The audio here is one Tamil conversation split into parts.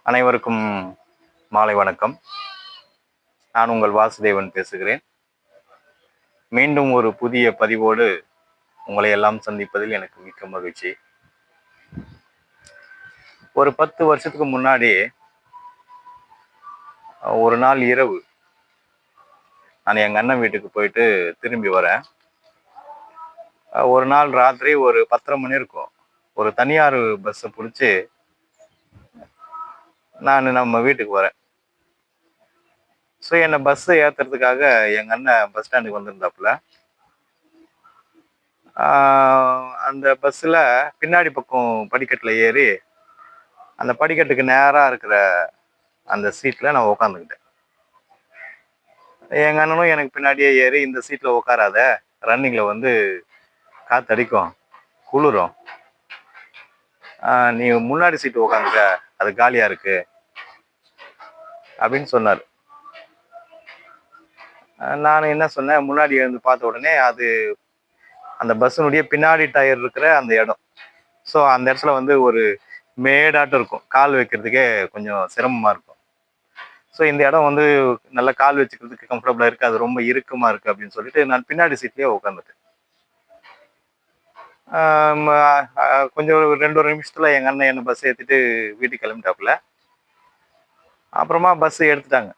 அனைவருக்கும் மாலை வணக்கம். நான் உங்கள் வாசுதேவன் பேசுகிறேன். மீண்டும் ஒரு புதிய பதிவோடு உங்களை எல்லாம் சந்திப்பதில் எனக்கு மிக்க மகிழ்ச்சி. ஒரு 10 வருஷத்துக்கு முன்னாடி ஒரு நாள் இரவு நான் எங்கள் அண்ணன் வீட்டுக்கு போயிட்டு திரும்பி வரேன். ஒரு நாள் ராத்திரி ஒரு 10:30 மணி இருக்கும். ஒரு தனியார் பஸ்ஸை பிடிச்சி நான் நம்ம வீட்டுக்கு வரேன். ஸோ என்னை பஸ்ஸை ஏற்றுறதுக்காக எங்கள் அண்ணன் பஸ் ஸ்டாண்டுக்கு வந்திருந்தாப்புல. அந்த பஸ்ஸில் பின்னாடி பக்கம் படிக்கட்டில் ஏறி அந்த படிக்கட்டுக்கு நேராக இருக்கிற அந்த சீட்டில் நான் உக்காந்துக்கிட்டேன். எங்கள் அண்ணனும் எனக்கு பின்னாடியே ஏறி இந்த சீட்டில் உட்காராத, ரன்னிங்கில் வந்து காற்றடிக்கும், குளிரும், நீ முன்னாடி சீட்டு உக்காந்துக்க, அது காலியாக இருக்கு அப்படின்னு சொன்னார். நான் என்ன சொன்னேன், முன்னாடி எழுந்து பார்த்த உடனே அது அந்த பஸ்ஸினுடைய பின்னாடி டயர் இருக்கிற அந்த இடம். ஸோ அந்த இடத்துல வந்து ஒரு மேடாட்டம் இருக்கும், கால் வைக்கிறதுக்கே கொஞ்சம் சிரமமாக இருக்கும். ஸோ இந்த இடம் வந்து நல்லா கால் வச்சுக்கிறதுக்கு கம்ஃபர்டபுளாக இருக்குது, அது ரொம்ப இறுக்கமாக இருக்குது அப்படின்னு சொல்லிட்டு நான் பின்னாடி சீட்லேயே உட்காந்துட்டேன். கொஞ்சம் ஒரு 2 நிமிஷத்தில் எங்கள் அண்ணன் என்னை பஸ் ஏற்றிட்டு வீட்டுக்கு கிளம்பிட்டாப்புல. அப்புறமா பஸ் எடுத்துட்டாங்க.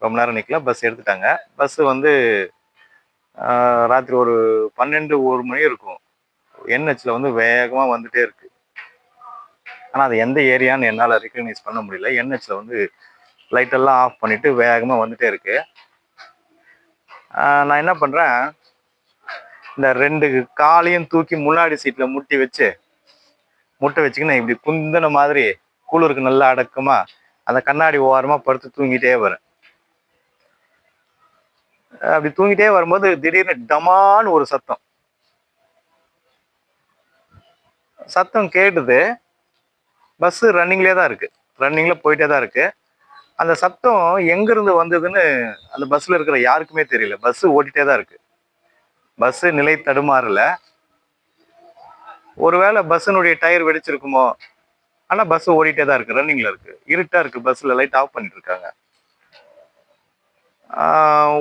ரொம்ப நேரம் நிற்கல, பஸ் எடுத்துட்டாங்க. பஸ்ஸு வந்து ராத்திரி ஒரு 12-1 மணி இருக்கும். என்ஹெச்சில் வந்து வேகமாக வந்துட்டே இருக்கு. ஆனால் அது எந்த ஏரியான்னு என்னால் ரெக்கக்னைஸ் பண்ண முடியல. என்ஹெச்சில் வந்து லைட்டெல்லாம் ஆஃப் பண்ணிவிட்டு வேகமாக வந்துட்டே இருக்கு. நான் என்ன பண்ணுறேன், இந்த 2 காலையும் தூக்கி முன்னாடி சீட்டில் முட்டை வச்சுக்கின்னு இப்படி குந்தின மாதிரி கூலருக்கு நல்லா அடக்கமாக அந்த கண்ணாடி ஓரமாக படுத்து தூங்கிட்டே வரேன். அப்படி தூங்கிட்டே வரும்போது திடீர்னு டமான்னு ஒரு சத்தம் கேட்டுது. பஸ்ஸு ரன்னிங்லேயே தான் இருக்குது, ரன்னிங்கில் போயிட்டே தான் இருக்குது. அந்த சத்தம் எங்கேருந்து வந்ததுன்னு அந்த பஸ்ஸில் இருக்கிற யாருக்குமே தெரியல. பஸ்ஸு ஓட்டிகிட்டே தான் இருக்குது, பஸ்ஸு நிலை தடுமாறல. ஒருவேளை பஸ்ஸினுடைய டயர் வெடிச்சிருக்குமோ, ஆனால் பஸ்ஸு ஓடிட்டே தான் இருக்குது, ரன்னிங்கில் இருக்குது, இருட்டாக இருக்குது, பஸ்ஸில் லைட் ஆஃப் பண்ணிட்டு இருக்காங்க.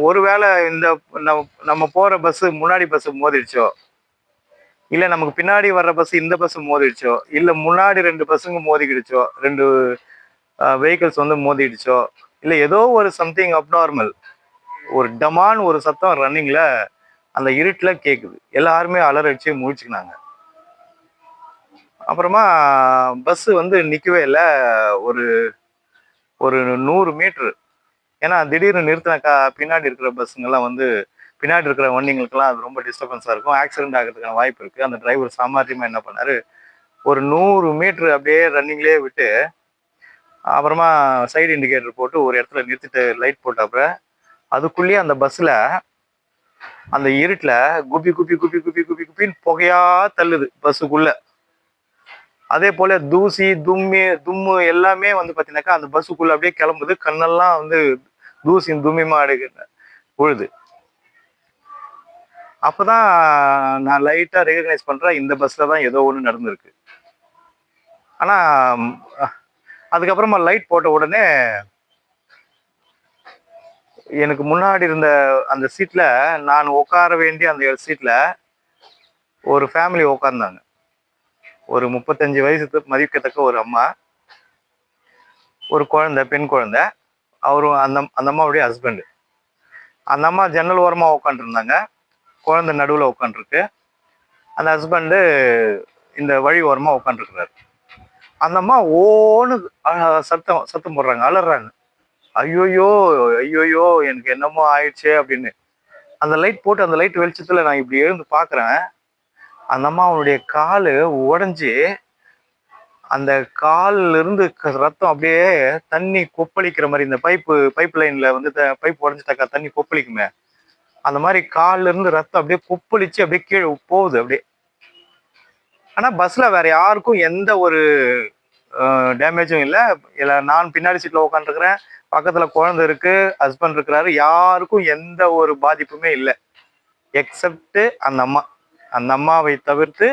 ஒருவேளை இந்த நம்ம போகிற பஸ்ஸு முன்னாடி பஸ்ஸு மோதிடுச்சோ, இல்லை நமக்கு பின்னாடி வர்ற பஸ் இந்த பஸ் மோதிடுச்சோ, இல்லை முன்னாடி 2 பஸ்ஸுங்க மோதிக்கிடுச்சோ, 2 வெஹிக்கிள்ஸ் வந்து மோதிடுச்சோ, இல்லை ஏதோ ஒரு சம்திங் அப்நார்மல், ஒரு டமான் ஒரு சத்தம் ரன்னிங்கில் அந்த இருட்டில் கேட்குது. எல்லாருமே அலறடிச்சு முழிச்சுக்கினாங்க. அப்புறமா பஸ்ஸு வந்து நிற்கவே இல்லை. ஒரு ஒரு 100 மீட்ரு. ஏன்னா திடீர்னு நிறுத்தினாக்கா பின்னாடி இருக்கிற பஸ்ஸுங்கெல்லாம் வந்து பின்னாடி இருக்கிற வண்டிங்களுக்கெல்லாம் அது ரொம்ப டிஸ்டர்பன்ஸாக இருக்கும், ஆக்சிடென்ட் ஆகிறதுக்கான வாய்ப்பு இருக்குது. அந்த டிரைவர் சாமர்த்தியமாக என்ன பண்ணார், ஒரு 100 மீட்ரு அப்படியே ரன்னிங்லேயே விட்டு அப்புறமா சைடு இண்டிகேட்டர் போட்டு ஒரு இடத்துல நிறுத்திட்டு லைட் போட்டாப்புல. அதுக்குள்ளேயே அந்த பஸ்ஸில் அந்த இருட்டில் குப்பி குப்பி குப்பி குப்பி குப்பி குப்பின்னு புகையா தள்ளுது பஸ்ஸுக்குள்ள. அதே போல தூசி தும்மு எல்லாமே வந்து பார்த்தீங்கன்னாக்கா அந்த பஸ்ஸுக்குள்ள அப்படியே கிளம்புது. கண்ணெல்லாம் வந்து தூசி தும்மியமா விழுது. அப்பதான் நான் லைட்டா ரெகக்னைஸ் பண்றேன், இந்த பஸ்ல தான் ஏதோ ஒன்று நடந்திருக்கு. ஆனா அதுக்கப்புறமா லைட் போட்ட உடனே எனக்கு முன்னாடி இருந்த அந்த சீட்ல, நான் உட்கார வேண்டிய அந்த சீட்ல ஒரு ஃபேமிலி உட்கார்ந்தாங்க. ஒரு 35 வயசு மதிக்கத்தக்க ஒரு அம்மா, ஒரு குழந்தை, பெண் குழந்தை, அவரும் அந்த அம்மாவுடைய ஹஸ்பண்ட். அந்த அம்மா ஜன்னல் ஓரமாக உட்காந்துருந்தாங்க, குழந்தை நடுவில் உட்காந்துருக்கு. அந்த ஹஸ்பண்டு இந்த வழி ஓரமாக உட்காந்துருக்குறாரு. அந்த அம்மா ஓன்னு சத்தம் போடுறாங்க, அலறாங்க. ஐயோயோ ஐயோயோ எனக்கு என்னமோ ஆயிடுச்சே அப்படின்னு. அந்த லைட் போட்டு அந்த லைட் வெளிச்சத்தில் நான் இப்படி எழுந்து பார்க்குறேன். அந்த அம்மாவுடைய கால் உடஞ்சி அந்த காலில் இருந்து ரத்தம் அப்படியே தண்ணி கொப்பளிக்கிற மாதிரி, இந்த பைப் லைனில் வந்து பைப் உடஞ்சிட்டாக்கா தண்ணி கொப்பளிக்குமே, அந்த மாதிரி காலில் இருந்து ரத்தம் அப்படியே கொப்பளிச்சு அப்படியே கீழே போகுது அப்படியே. ஆனால் பஸ்ஸில் வேற யாருக்கும் எந்த ஒரு டேமேஜும் இல்லை. நான் பின்னாடி சீட்டில் உட்காந்துருக்கிறேன், பக்கத்தில் குழந்தை இருக்கு, ஹஸ்பண்ட் இருக்கிறாரு, யாருக்கும் எந்த ஒரு பாதிப்புமே இல்லை. எக்ஸப்ட் அந்த அம்மாவை தவிர்த்து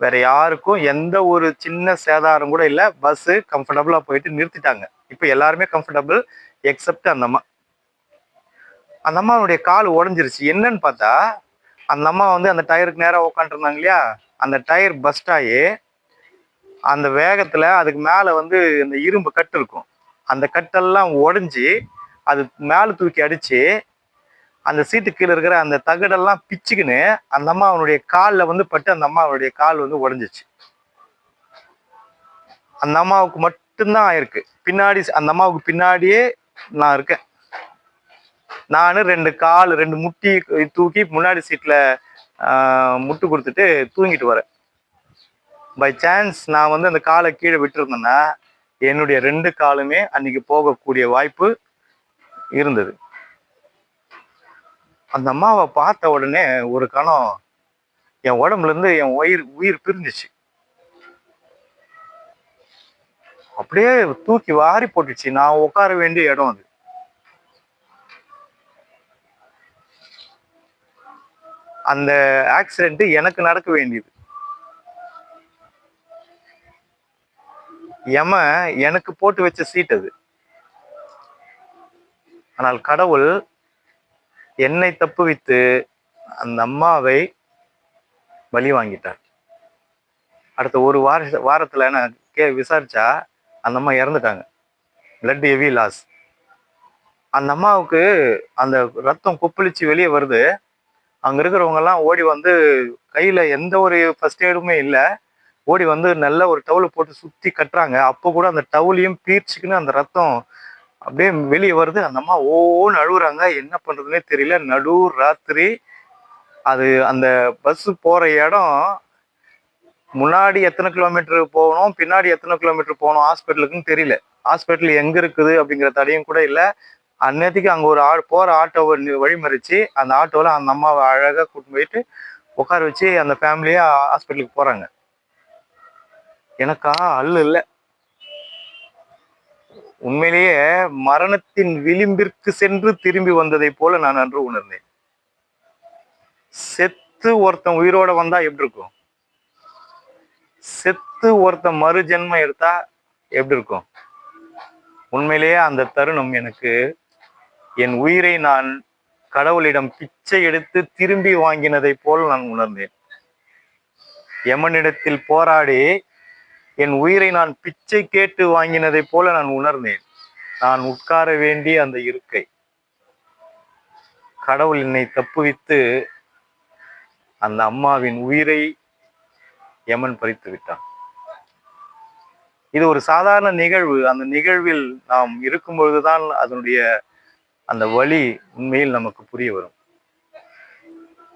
வேற யாருக்கும் எந்த ஒரு சின்ன சேதாரம் கூட இல்லை. பஸ்ஸு கம்ஃபர்டபுளா போயிட்டு நிறுத்திட்டாங்க. இப்போ எல்லாருமே கம்ஃபர்டபுள் எக்ஸப்ட் அந்த அம்மா. அந்த அம்மாவுடைய கால் உடஞ்சிருச்சு. என்னன்னு பார்த்தா, அந்த அம்மா வந்து அந்த டயருக்கு நேராக உட்காந்துருந்தாங்க இல்லையா, அந்த டயர் பஸ்ட் ஆகி அந்த வேகத்துல அதுக்கு மேல வந்து இந்த இரும்பு கட்டு இருக்கும், அந்த கட்டெல்லாம் உடஞ்சி அது மேல தூக்கி அடிச்சு அந்த சீட்டு கீழே இருக்கிற அந்த தகடெல்லாம் பிச்சுக்கின்னு அந்த அம்மாவனுடைய காலில் வந்து பட்டு அந்த அம்மாவுடைய கால் வந்து உடஞ்சிச்சு. அந்த அம்மாவுக்கு மட்டும்தான் ஆயிருக்கு. பின்னாடி அந்த அம்மாவுக்கு பின்னாடியே நான் இருக்கேன். நான் ரெண்டு முட்டி தூக்கி முன்னாடி சீட்ல முட்டு கொடுத்துட்டு தூங்கிட்டு வரேன். பை சான்ஸ் நான் வந்து அந்த காலை கீழே விட்டுருந்தேன்னா என்னுடைய 2 காலுமே அன்னைக்கு போகக்கூடிய வாய்ப்பு இருந்தது. அந்த அம்மாவை பார்த்த உடனே ஒரு கணம் என் உடம்புல இருந்து என் உயிர் பிரிஞ்சிச்சு. அப்படியே தூக்கி வாரி போட்டுச்சு. நான் உட்கார வேண்டிய இடம் அது. அந்த ஆக்சிடென்ட் எனக்கு நடக்க வேண்டியது. எனக்கு போட்டு வச்ச சீட் அது. ஆனால் கடவுள் என்னை தப்புவித்து அந்த அம்மாவை பலி வாங்கிட்டார். அடுத்த ஒரு வாரத்துல நான் விசாரிச்சா அந்த அம்மா இறந்துட்டாங்க. Blood heavy loss. அந்த அம்மாவுக்கு அந்த ரத்தம் கொப்பளிச்சு வெளியே வருது. அங்க இருக்கிறவங்க எல்லாம் ஓடி வந்து கையில எந்த ஒரு ஃபர்ஸ்ட் எய்டுமே இல்லை, ஓடி வந்து நல்ல ஒரு டவுலை போட்டு சுத்தி கட்டுறாங்க. அப்போ கூட அந்த டவுலையும் பீர்ச்சிக்குன்னு அந்த ரத்தம் அப்படியே வெளியே வருது. அந்த அம்மா ஓன்னு அழுகுறாங்க. என்ன பண்றதுன்னே தெரியல. நடு ராத்திரி. அது அந்த பஸ் போற இடம் முன்னாடி எத்தனை கிலோமீட்டர் போகணும், பின்னாடி எத்தனை கிலோமீட்டர் போகணும் ஹாஸ்பிட்டலுக்குன்னு தெரியல. ஹாஸ்பிட்டல் எங்க இருக்குது அப்படிங்கிற தடையும் கூட இல்லை. அந்நேரத்துக்கு அங்க ஒரு போற ஆட்டோவை வழிமறிச்சு அந்த ஆட்டோல அந்த அம்மாவை அழகா கூட்டிட்டு போயிட்டு உட்கார வச்சு அந்த ஃபேமிலியா ஹாஸ்பிட்டலுக்கு போறாங்க. எனக்கா அல்ல இல்லை. உண்மையிலேயே மரணத்தின் விளிம்பிற்கு சென்று திரும்பி வந்ததை போல நான் அன்று உணர்ந்தேன். செத்து ஒருத்தன் உயிரோட வந்தா எப்படி இருக்கும்? செத்து ஒருத்தன் மறு ஜென்மம் எடுத்தா எப்படி இருக்கும்? உண்மையிலேயே அந்த தருணம் எனக்கு என் உயிரை நான் கடவுளிடம் பிச்சை எடுத்து திரும்பி வாங்கினதை போல் நான் உணர்ந்தேன். யமனிடத்தில் போராடி என் உயிரை நான் பிச்சை கேட்டு வாங்கினதை போல நான் உணர்ந்தேன். நான் உட்கார வேண்டிய அந்த இருக்கை கடவுள் என்னை தப்புவித்து அந்த அம்மாவின் உயிரை யமன் பறித்து விட்டான். இது ஒரு சாதாரண நிகழ்வு. அந்த நிகழ்வில் நாம் இருக்கும் பொழுதுதான் அதனுடைய அந்த வலி உண்மையில் நமக்கு புரிய வரும்.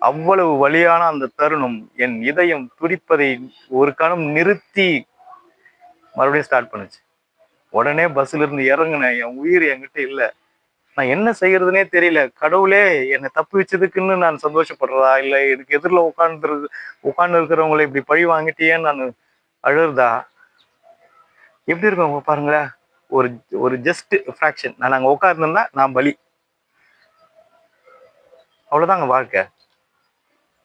அவ்வளவு வலியான அந்த தருணம் என் இதயம் துடிப்பதை ஒரு கணம் நிறுத்தி மறுபடியும் ஸ்டார்ட் பண்ணுச்சு. உடனே பஸ்ல இருந்து இறங்குனேன். என் உயிர் என்கிட்ட இல்லை. நான் என்ன செய்யறதுனே தெரியல. கடவுளே என்னை தப்பு வச்சதுக்குன்னு நான் சந்தோஷப்படுறதா, இல்லை இதுக்கு எதிரில் உட்கார்ந்து இருக்கிறவங்களை இப்படி பழி வாங்கிட்டேன்னு நான் அழுறதா? எப்படி இருக்கும் பாருங்களேன். ஒரு ஒரு ஜஸ்ட் ஃப்ராக்ஷன் நான் அங்கே உட்கார்ந்தேன்னா நான் பலி. அவ்வளோதாங்க வாழ்க்கை.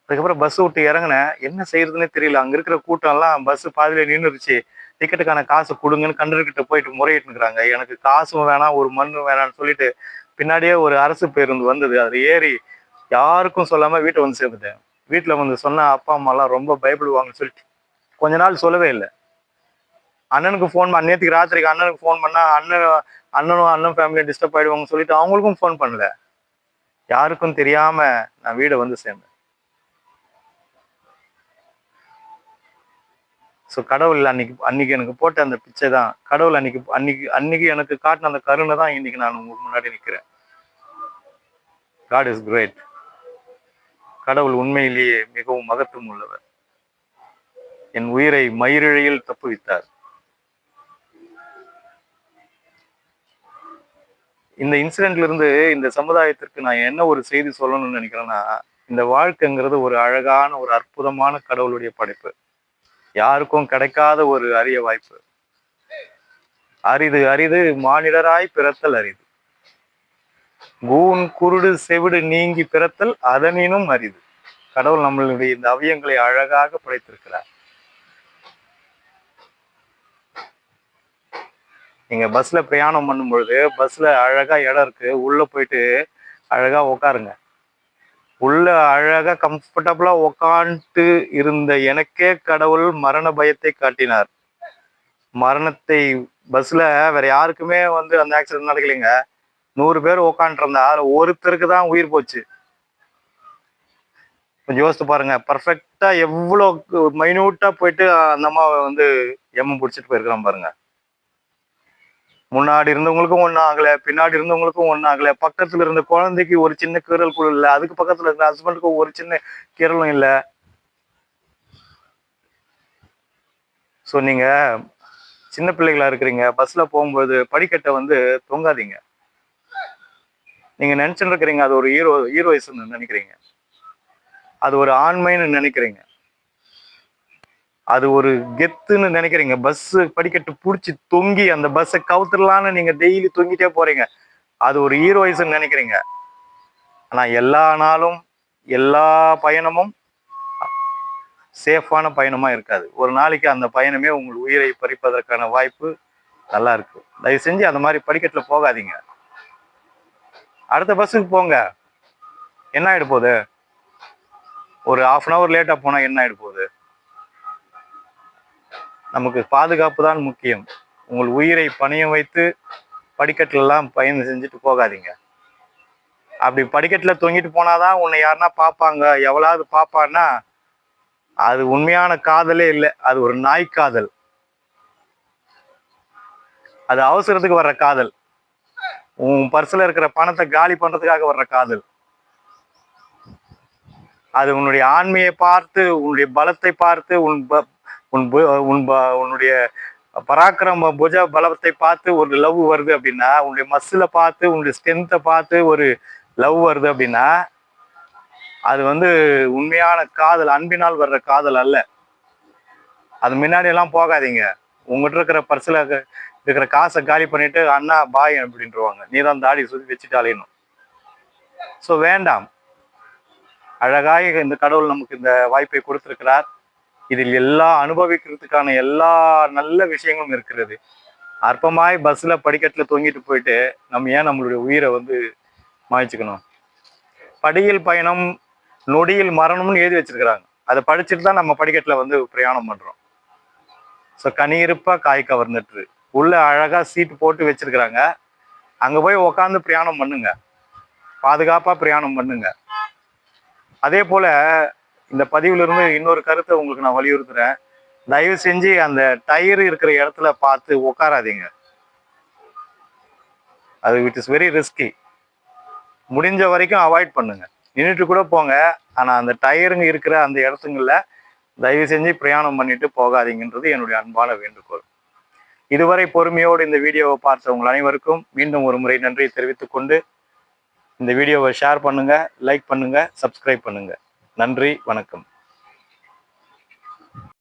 அதுக்கப்புறம் பஸ் விட்டு இறங்கினேன். என்ன செய்யறதுன்னே தெரியல. அங்கே இருக்கிற கூட்டம் எல்லாம் பஸ் பாதியில நின்றுருச்சு. டிக்கெட்டுக்கான காசு கொடுங்கன்னு கண்டக்டர்கிட்ட போயிட்டு முறையிட்டுருக்குறாங்க. எனக்கு காசும் வேணாம், ஒரு மண்ணும் வேணாம்னு சொல்லிட்டு பின்னாடியே ஒரு அரசு பேருந்து வந்தது. அது ஏறி யாருக்கும் சொல்லாம வீட்டை வந்து சேர்ந்துட்டேன். வீட்டில் வந்து சொன்னா அப்பா அம்மாலாம் ரொம்ப பயப்படுவாங்கன்னு சொல்லிட்டு கொஞ்ச நாள் சொல்லவே இல்லை. அண்ணனுக்கு ஃபோன் நேற்றுக்கு ராத்திரிக்கு அண்ணனுக்கு ஃபோன் பண்ணா அண்ணன் ஃபேமிலியை டிஸ்டர்ப் ஆயிடுவாங்கன்னு சொல்லிட்டு அவங்களுக்கும் ஃபோன் பண்ணல. யாருக்கும் தெரியாம நான் வீடை வந்து சேர்ந்தேன். ஸோ கடவுள் அன்னைக்கு எனக்கு போட்ட அந்த பிச்சை தான். கடவுள் அன்னைக்கு எனக்கு காட்டின அந்த கருணை தான் இன்னைக்கு நான் உங்களுக்கு முன்னாடி நிற்கிறேன். God is great. கடவுள் உண்மையிலேயே மிகவும் மகத்துவம் உள்ளவர். என் உயிரை மயிரிழையில் தப்புவித்தார். இந்த இன்சிடென்ட்ல இருந்து இந்த சமுதாயத்திற்கு நான் என்ன ஒரு செய்தி சொல்லணும்னு நினைக்கிறேன்னா, இந்த வாழ்க்கைங்கிறது ஒரு அழகான ஒரு அற்புதமான கடவுளுடைய படைப்பு. யாருக்கும் கிடைக்காத ஒரு அரிய வாய்ப்பு. அரிது அரிது மானிடராய் பிறத்தல் அரிது. கூன் குருடு செவிடு நீங்கி பிறத்தல் அதனினும் அரிது. கடவுள் நம்மளுடைய இந்த அவயங்களை அழகாக படைத்திருக்கிறார். நீங்க பஸ்ல பிரயாணம் பண்ணும்பொழுது பஸ்ல அழகா இடம் இருக்கு, உள்ள போயிட்டு அழகா உட்காருங்க. உள்ள அழகா கம்ஃபர்டபுளா உக்காந்துட்டு இருந்த எனக்கே கடவுள் மரண பயத்தை காட்டினார். மரணத்தை பஸ்ல வேற யாருக்குமே வந்து அந்த ஆக்சிடென்ட் நடக்கலைங்க. 100 பேர் உக்காந்துட்டு இருந்தா அதுல ஒருத்தருக்கு தான் உயிர் போச்சு. கொஞ்சம் யோசித்து பாருங்க. பர்ஃபெக்டா எவ்வளோ மைன்யூட்டா போயிட்டு அந்த அம்மாவை வந்து எம்ம பிடிச்சிட்டு போயிருக்கிறான் பாருங்க. முன்னாடி இருந்தவங்களுக்கும் ஒன்றும் ஆகல, பின்னாடி இருந்தவங்களுக்கும் ஒன்றும் ஆகல, பக்கத்துல இருந்த குழந்தைக்கு ஒரு சின்ன கீறல் கூட இல்லை, அதுக்கு பக்கத்துல இருந்த ஹஸ்பண்டுக்கும் ஒரு சின்ன கீறலும் இல்லை. ஸோ நீங்க சின்ன பிள்ளைகளா இருக்கிறீங்க, பஸ்ல போகும்போது படிக்கட்டை வந்து தொங்காதீங்க. நீங்க நினைச்சுட்டு இருக்கிறீங்க அது ஒரு ஹீரோயிசம்னு நினைக்கிறீங்க, அது ஒரு ஆண்மைன்னு நினைக்கிறீங்க, அது ஒரு கெத்துன்னு நினைக்கிறீங்க. பஸ் படிக்கட்டு பிடிச்சி தொங்கி அந்த பஸ்ஸை கவுத்துடலான்னு நீங்க டெய்லி தொங்கிட்டே போறீங்க, அது ஒரு ஹீரோயிசம் நினைக்கிறீங்க. ஆனா எல்லா நாளும் எல்லா பயணமும் சேஃபான பயணமா இருக்காது. ஒரு நாளைக்கு அந்த பயணமே உங்கள் உயிரை பறிப்பதற்கான வாய்ப்பு நல்லா இருக்கு. தயவு செஞ்சு அந்த மாதிரி படிக்கட்டுல போகாதீங்க. அடுத்த பஸ்ஸுக்கு போங்க. என்ன ஆயிடு போகுது? ஒரு 1/2 hour லேட்டா போனா என்ன ஆயிடு போகுது? நமக்கு பாதுகாப்பு தான் முக்கியம். உங்கள் உயிரை பணியம் வைத்து படிக்கட்டுல எல்லாம் பயணம் செஞ்சுட்டு போகாதீங்க. அப்படி படிக்கட்டுல தொங்கிட்டு போனாதான் உன்னை யாருன்னா பார்ப்பாங்க, எவ்வளவு பார்ப்பான்னா அது உண்மையான காதலே இல்லை, அது ஒரு நாய் காதல், அது அவசரத்துக்கு வர்ற காதல், உன் பர்ஸ்ல இருக்கிற பணத்தை காலி பண்றதுக்காக வர்ற காதல். அது உன்னுடைய ஆண்மையை பார்த்து, உன்னுடைய பலத்தை பார்த்து, உன்னுடைய பராக்கிரம புஜ பலத்தை பார்த்து ஒரு லவ் வருது அப்படின்னா, உன்னுடைய மசில பார்த்து, உன்னுடைய ஸ்ட்ரென்த்தை பார்த்து ஒரு லவ் வருது அப்படின்னா, அது வந்து உண்மையான காதல், அன்பினால் வர்ற காதல் அல்ல. அது முன்னாடி எல்லாம் போகாதீங்க. உங்ககிட்ட இருக்கிற பர்ஸ்ல இருக்கிற காசை காலி பண்ணிட்டு அண்ணா பாய் அப்படின்ட்டுருவாங்க, நீ தான் தாடி சுத்தி வச்சுட்டு அலையணும். ஸோ வேண்டாம். அழகாக இந்த கடவுள் நமக்கு இந்த வாய்ப்பை கொடுத்திருக்கிறார். இதில் எல்லா அனுபவிக்கிறதுக்கான எல்லா நல்ல விஷயங்களும் இருக்கிறது. அற்பமாய் பஸ்ல படிக்கட்டுல தொங்கிட்டு போயிட்டு நம்ம ஏன் நம்மளுடைய உயிரை வந்து மாய்ச்சிக்கணும்? படியில் பயணம் நொடியில் மரணம்னு எழுதி வச்சிருக்கிறாங்க. அதை படிச்சுட்டு தான் நம்ம படிக்கட்டுல வந்து பிரயாணம் பண்றோம். ஸோ கனி இருப்பா காய் கவர்ந்துட்டு உள்ள அழகா சீட்டு போட்டு வச்சிருக்கிறாங்க. அங்க போய் உக்காந்து பிரயாணம் பண்ணுங்க, பாதுகாப்பா பிரயாணம் பண்ணுங்க. அதே போல இந்த பதிவுல இருந்து இன்னொரு கருத்தை உங்களுக்கு நான் வலியுறுத்துறேன். தயவு செஞ்சு அந்த டயர் இருக்கிற இடத்துல பார்த்து உட்காராதீங்க. அது இட் இஸ் வெரி ரிஸ்கி. முடிஞ்ச வரைக்கும் அவாய்ட் பண்ணுங்க. நின்றுட்டு கூட போங்க, ஆனா அந்த டயருங்க இருக்கிற அந்த இடத்துங்கள்ல தயவு செஞ்சு பிரயாணம் பண்ணிட்டு போகாதீங்கன்றது என்னுடைய அன்பான வேண்டுகோள். இதுவரை பொறுமையோடு இந்த வீடியோவை பார்த்த உங்கள் அனைவருக்கும் மீண்டும் ஒரு முறை நன்றி தெரிவித்துக் கொண்டு, இந்த வீடியோவை ஷேர் பண்ணுங்க, லைக் பண்ணுங்க, சப்ஸ்கிரைப் பண்ணுங்க. நன்றி, வணக்கம்.